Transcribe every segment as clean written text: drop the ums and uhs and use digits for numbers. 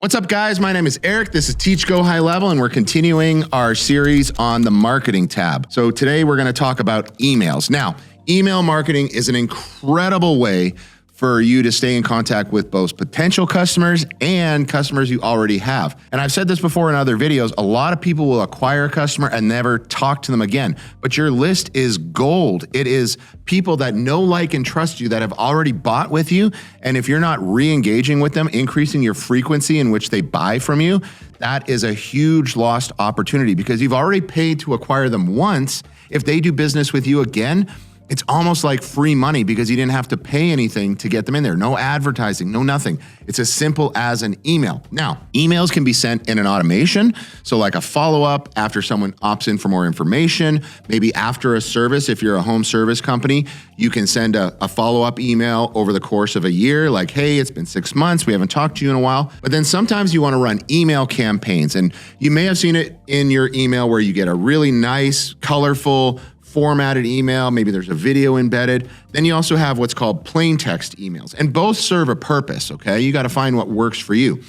What's up, guys? My name is Eric. This is Teach Go High Level, and we're continuing our series on the marketing tab. So today we're going to talk about emails. Now, email marketing is an incredible way for you to stay in contact with both potential customers and customers you already have. And I've said this before in other videos, a lot of people will acquire a customer and never talk to them again. But your list is gold. It is people that know, like, and trust you that have already bought with you. And if you're not re-engaging with them, increasing your frequency in which they buy from you, that is a huge lost opportunity because you've already paid to acquire them once. If they do business with you again, it's almost like free money because you didn't have to pay anything to get them in there. No advertising, no nothing. It's as simple as an email. Now, emails can be sent in an automation. So like a follow-up after someone opts in for more information, maybe after a service. If you're a home service company, you can send a follow-up email over the course of a year, like, hey, it's been 6 months, we haven't talked to you in a while. But then sometimes you want to run email campaigns, and you may have seen it in your email where you get a really nice, colorful, formatted email, maybe there's a video embedded. Then you also have what's called plain text emails, and both serve a purpose, okay? You gotta find what works for you.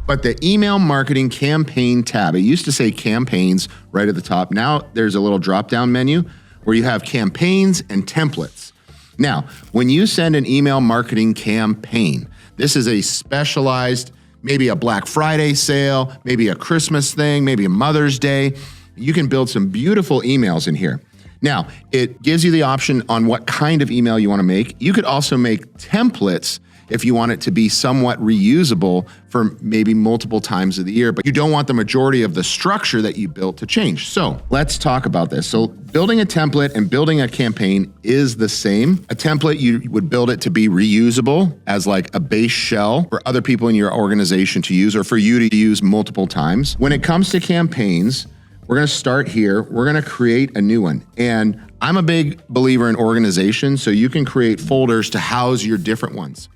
But the email marketing campaign tab, it used to say campaigns right at the top. Now there's a little drop-down menu where you have campaigns and templates. Now, when you send an email marketing campaign, this is a specialized, maybe a Black Friday sale, maybe a Christmas thing, maybe a Mother's Day. You can build some beautiful emails in here. Now, it gives you the option on what kind of email you want to make. You could also make templates if you want it to be somewhat reusable for maybe multiple times of the year, but you don't want the majority of the structure that you built to change. So let's talk about this. So building a template and building a campaign is the same. A template, you would build it to be reusable as like a base shell for other people in your organization to use or for you to use multiple times. When it comes to campaigns, we're gonna start here. We're gonna create a new one. And I'm a big believer in organization, so you can create folders to house your different ones.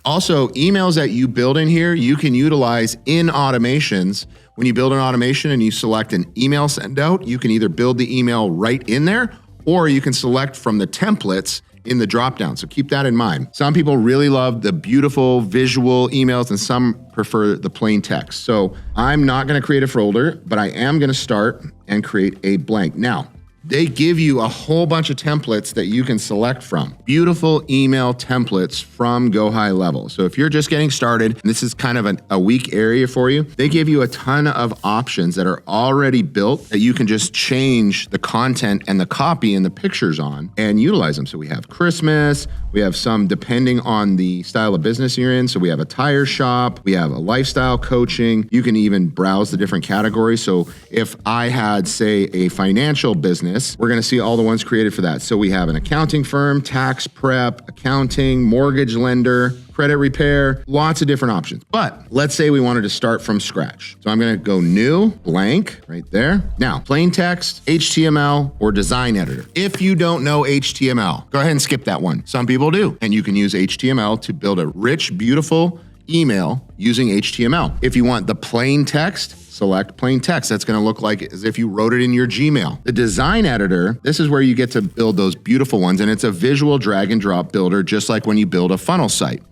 Also, emails that you build in here, you can utilize in automations. When you build an automation and you select an email send out, you can either build the email right in there, or you can select from the templates in the dropdown. So keep that in mind. Some people really love the beautiful visual emails and some prefer the plain text. So I'm not gonna create a folder, but I am gonna start and create a blank. Now, they give you a whole bunch of templates that you can select from. Beautiful email templates from GoHighLevel. So if you're just getting started, and this is kind of a weak area for you, they give you a ton of options that are already built that you can just change the content and the copy and the pictures on and utilize them. So we have Christmas, we have some depending on the style of business you're in. So we have a tire shop, we have a lifestyle coaching. You can even browse the different categories. So if I had, say, a financial business, we're gonna see all the ones created for that. So we have an accounting firm, tax prep, accounting, mortgage lender, credit repair, lots of different options. But let's say we wanted to start from scratch. So I'm gonna go new, blank, right there. Now, plain text, HTML, or design editor. If you don't know HTML, go ahead and skip that one. Some people do, and you can use HTML to build a rich, beautiful email using HTML. If you want the plain text, select plain text. That's gonna look like as if you wrote it in your Gmail. The design editor, this is where you get to build those beautiful ones, and it's a visual drag and drop builder, just like when you build a funnel site.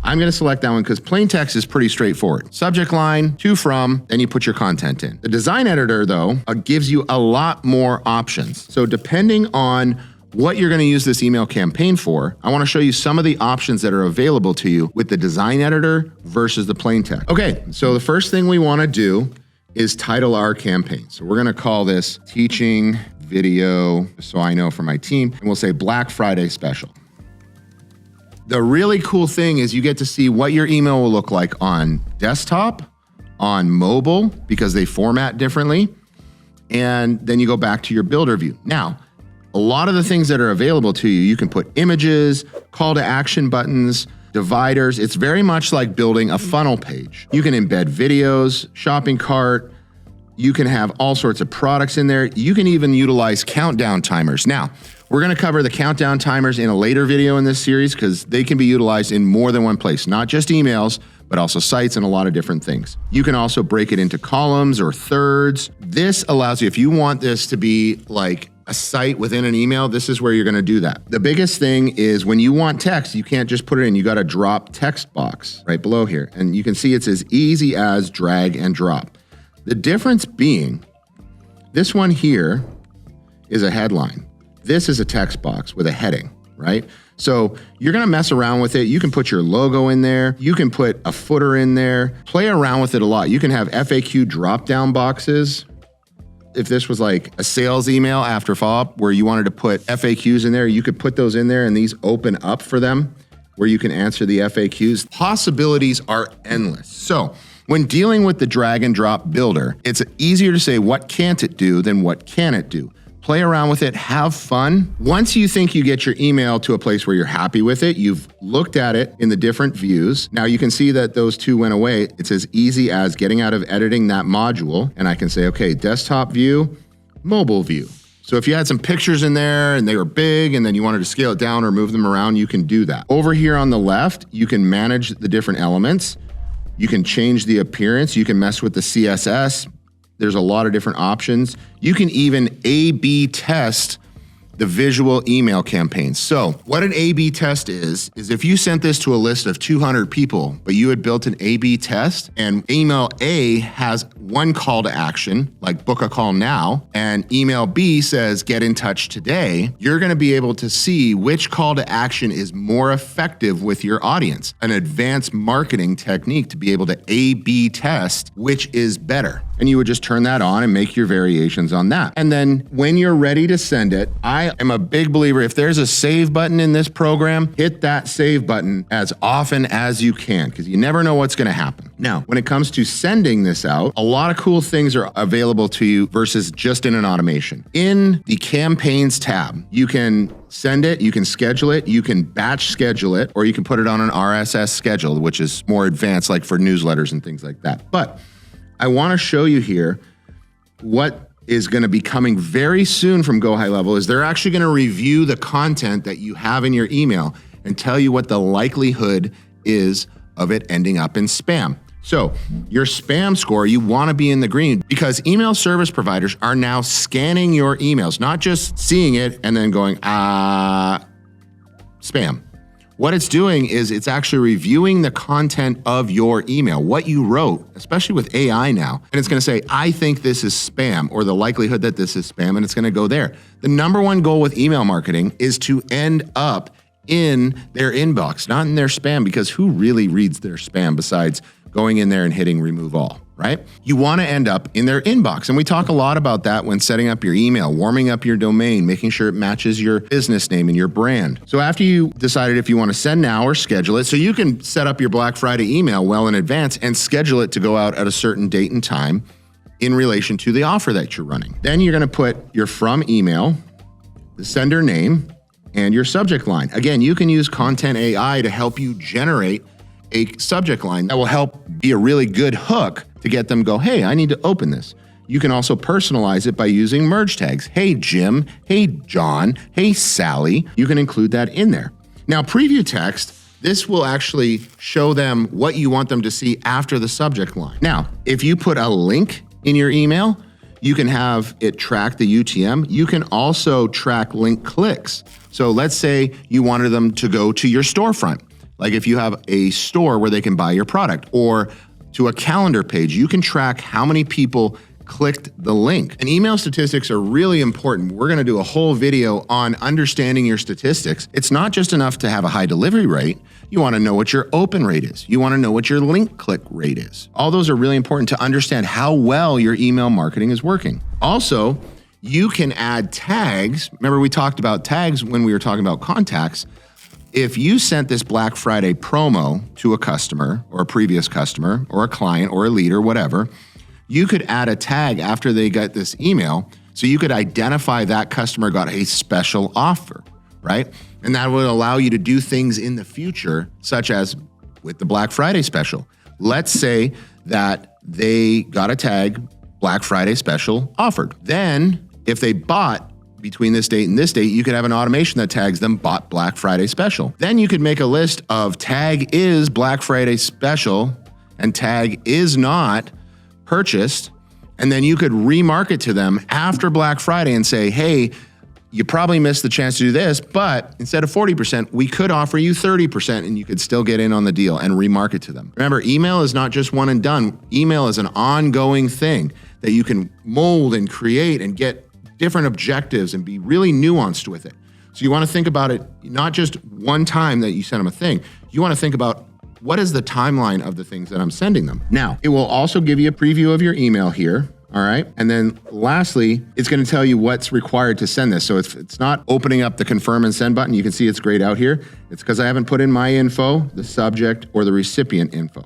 I'm gonna select that one because plain text is pretty straightforward. Subject line, to, from, then you put your content in. The design editor, though, gives you a lot more options. So depending on what you're gonna use this email campaign for, I wanna show you some of the options that are available to you with the design editor versus the plain text. Okay, so the first thing we wanna do is title our campaign. So we're gonna call this Teaching Video, so I know for my team, and we'll say Black Friday Special. The really cool thing is you get to see what your email will look like on desktop, on mobile, because they format differently, and then you go back to your builder view. Now, a lot of the things that are available to you, you can put images, call to action buttons, dividers. It's very much like building a funnel page. You can embed videos, shopping cart. You can have all sorts of products in there. You can even utilize countdown timers. Now, we're gonna cover the countdown timers in a later video in this series because they can be utilized in more than one place, not just emails, but also sites and a lot of different things. You can also break it into columns or thirds. This allows you, if you want this to be like a site within an email, this is where you're gonna do that. The biggest thing is when you want text, you can't just put it in, you gotta drop text box right below here. And you can see it's as easy as drag and drop. The difference being, this one here is a headline. This is a text box with a heading, right? So you're gonna mess around with it. You can put your logo in there. You can put a footer in there. Play around with it a lot. You can have FAQ drop-down boxes. If this was like a sales email after follow-up where you wanted to put FAQs in there, you could put those in there and these open up for them where you can answer the FAQs. Possibilities are endless. So when dealing with the drag and drop builder, it's easier to say what can't it do than what can it do. Play around with it, have fun. Once you think you get your email to a place where you're happy with it, you've looked at it in the different views. Now you can see that those two went away. It's as easy as getting out of editing that module and I can say, okay, desktop view, mobile view. So if you had some pictures in there and they were big and then you wanted to scale it down or move them around, you can do that. Over here on the left, you can manage the different elements. You can change the appearance. You can mess with the CSS. There's a lot of different options. You can even A/B test the visual email campaigns. So what an A/B test is if you sent this to a list of 200 people, but you had built an A/B test and email A has one call to action, like book a call now, and email B says get in touch today, you're gonna be able to see which call to action is more effective with your audience. An advanced marketing technique to be able to A/B test which is better. And you would just turn that on and make your variations on that. And then when you're ready to send it, I am a big believer, if there's a save button in this program, hit that save button as often as you can, because you never know what's gonna happen. Now, when it comes to sending this out, a lot of cool things are available to you versus just in an automation. In the campaigns tab, you can send it, you can schedule it, you can batch schedule it, or you can put it on an RSS schedule, which is more advanced, like for newsletters and things like that. But I wanna show you here what is gonna be coming very soon from GoHighLevel is they're actually gonna review the content that you have in your email and tell you what the likelihood is of it ending up in spam. So your spam score, you wanna be in the green because email service providers are now scanning your emails, not just seeing it and then going, spam. What it's doing is it's actually reviewing the content of your email, what you wrote, especially with AI now. And it's gonna say, I think this is spam, or the likelihood that this is spam, and it's gonna go there. The number one goal with email marketing is to end up in their inbox, not in their spam, because who really reads their spam besides going in there and hitting remove all, right? You wanna end up in their inbox. And we talk a lot about that when setting up your email, warming up your domain, making sure it matches your business name and your brand. So after you decided if you wanna send now or schedule it, so you can set up your Black Friday email well in advance and schedule it to go out at a certain date and time in relation to the offer that you're running. Then you're gonna put your from email, the sender name, and your subject line. Again, you can use Content AI to help you generate a subject line that will help be a really good hook to get them go, hey, I need to open this. You can also personalize it by using merge tags. Hey, Jim, hey, John, hey, Sally. You can include that in there. Now, preview text, this will actually show them what you want them to see after the subject line. Now, if you put a link in your email, you can have it track the UTM. You can also track link clicks. So let's say you wanted them to go to your storefront. Like if you have a store where they can buy your product, or to a calendar page, you can track how many people clicked the link. And email statistics are really important. We're gonna do a whole video on understanding your statistics. It's not just enough to have a high delivery rate. You wanna know what your open rate is. You wanna know what your link click rate is. All those are really important to understand how well your email marketing is working. Also, you can add tags. Remember we talked about tags when we were talking about contacts. If you sent this Black Friday promo to a customer or a previous customer or a client or a lead or whatever, you could add a tag after they got this email so you could identify that customer got a special offer, right? And that would allow you to do things in the future, such as with the Black Friday special. Let's say that they got a tag, Black Friday special offered. Then if they bought between this date and this date, you could have an automation that tags them bought Black Friday special. Then you could make a list of tag is Black Friday special and tag is not purchased. And then you could remarket to them after Black Friday and say, hey, you probably missed the chance to do this, but instead of 40%, we could offer you 30% and you could still get in on the deal and remarket to them. Remember, email is not just one and done. Email is an ongoing thing that you can mold and create and get different objectives and be really nuanced with it. So you want to think about it, not just one time that you send them a thing. You want to think about what is the timeline of the things that I'm sending them. Now, it will also give you a preview of your email here. All right. And then lastly, it's going to tell you what's required to send this. So it's not opening up the confirm and send button. You can see it's grayed out here. It's because I haven't put in my info, the subject, or the recipient info.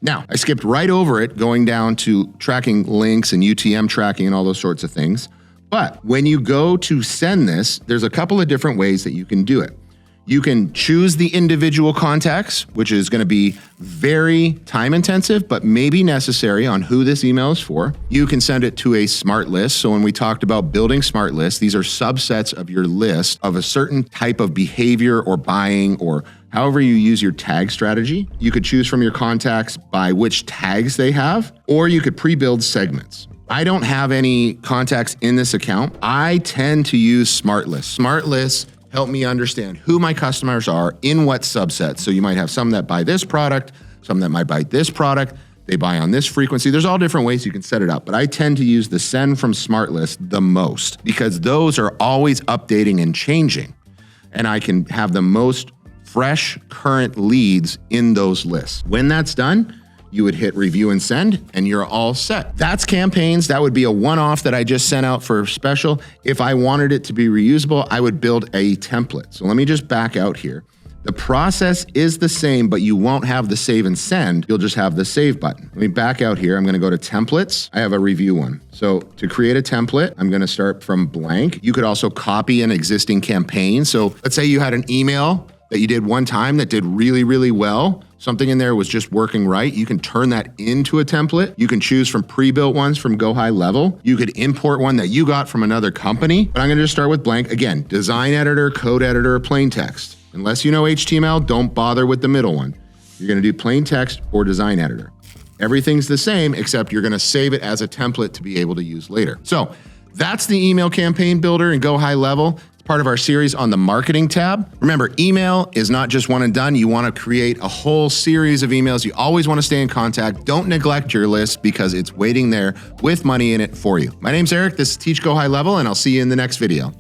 Now, I skipped right over it, going down to tracking links and UTM tracking and all those sorts of things. But when you go to send this, there's a couple of different ways that you can do it. You can choose the individual contacts, which is going to be very time intensive, but maybe necessary on who this email is for. You can send it to a smart list. So when we talked about building smart lists, these are subsets of your list of a certain type of behavior or buying or however you use your tag strategy. You could choose from your contacts by which tags they have, or you could pre-build segments. I don't have any contacts in this account. I tend to use smart lists. Smart lists help me understand who my customers are in what subsets. So you might have some that buy this product, some that might buy this product, they buy on this frequency. There's all different ways you can set it up, but I tend to use the send from smart list the most because those are always updating and changing. And I can have the most fresh current leads in those lists. When that's done, you would hit review and send and you're all set. That's campaigns. That would be a one-off that I just sent out for special. If I wanted it to be reusable, I would build a template. So let me just back out here. The process is the same, but you won't have the save and send. You'll just have the save button. Let me back out here. I'm going to go to templates. I have a review one. So to create a template, I'm going to start from blank. You could also copy an existing campaign. So let's say you had an email that you did one time that did really, really well. Something in there was just working right. You can turn that into a template. You can choose from pre-built ones from GoHighLevel. You could import one that you got from another company, but I'm gonna just start with blank. Again, design editor, code editor, or plain text. Unless you know HTML, don't bother with the middle one. You're gonna do plain text or design editor. Everything's the same, except you're gonna save it as a template to be able to use later. So that's the email campaign builder in GoHighLevel. Part of our series on the marketing tab. Remember, email is not just one and done. You want to create a whole series of emails. You always want to stay in contact. Don't neglect your list because it's waiting there with money in it for you. My name's Eric. This is Teach Go High Level, and I'll see you in the next video.